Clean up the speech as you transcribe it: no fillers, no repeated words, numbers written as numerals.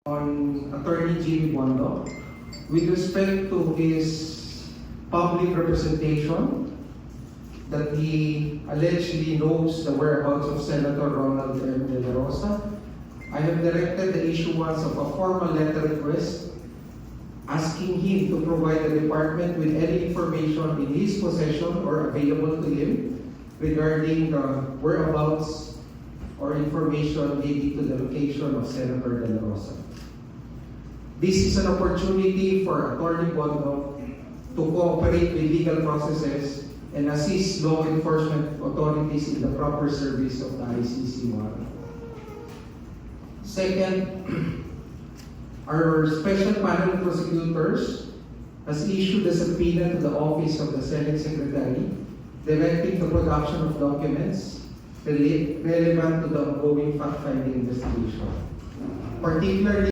on Attorney Jimmy Bondo with respect to his public representation that he allegedly knows the whereabouts of Senator Ronald M. De La Rosa. I have directed the issuance of a formal letter request asking him to provide the department with any information in his possession or available to him regarding the whereabouts or information leading to the location of Senator De La Rosa. This is an opportunity for Attorney Bondo to cooperate with legal processes and assist law enforcement authorities in the proper service of the ICC warrant. Second, our special panel of prosecutors has issued a subpoena to the office of the Senate Secretary directing the production of documents relevant to the ongoing fact-finding investigation, particularly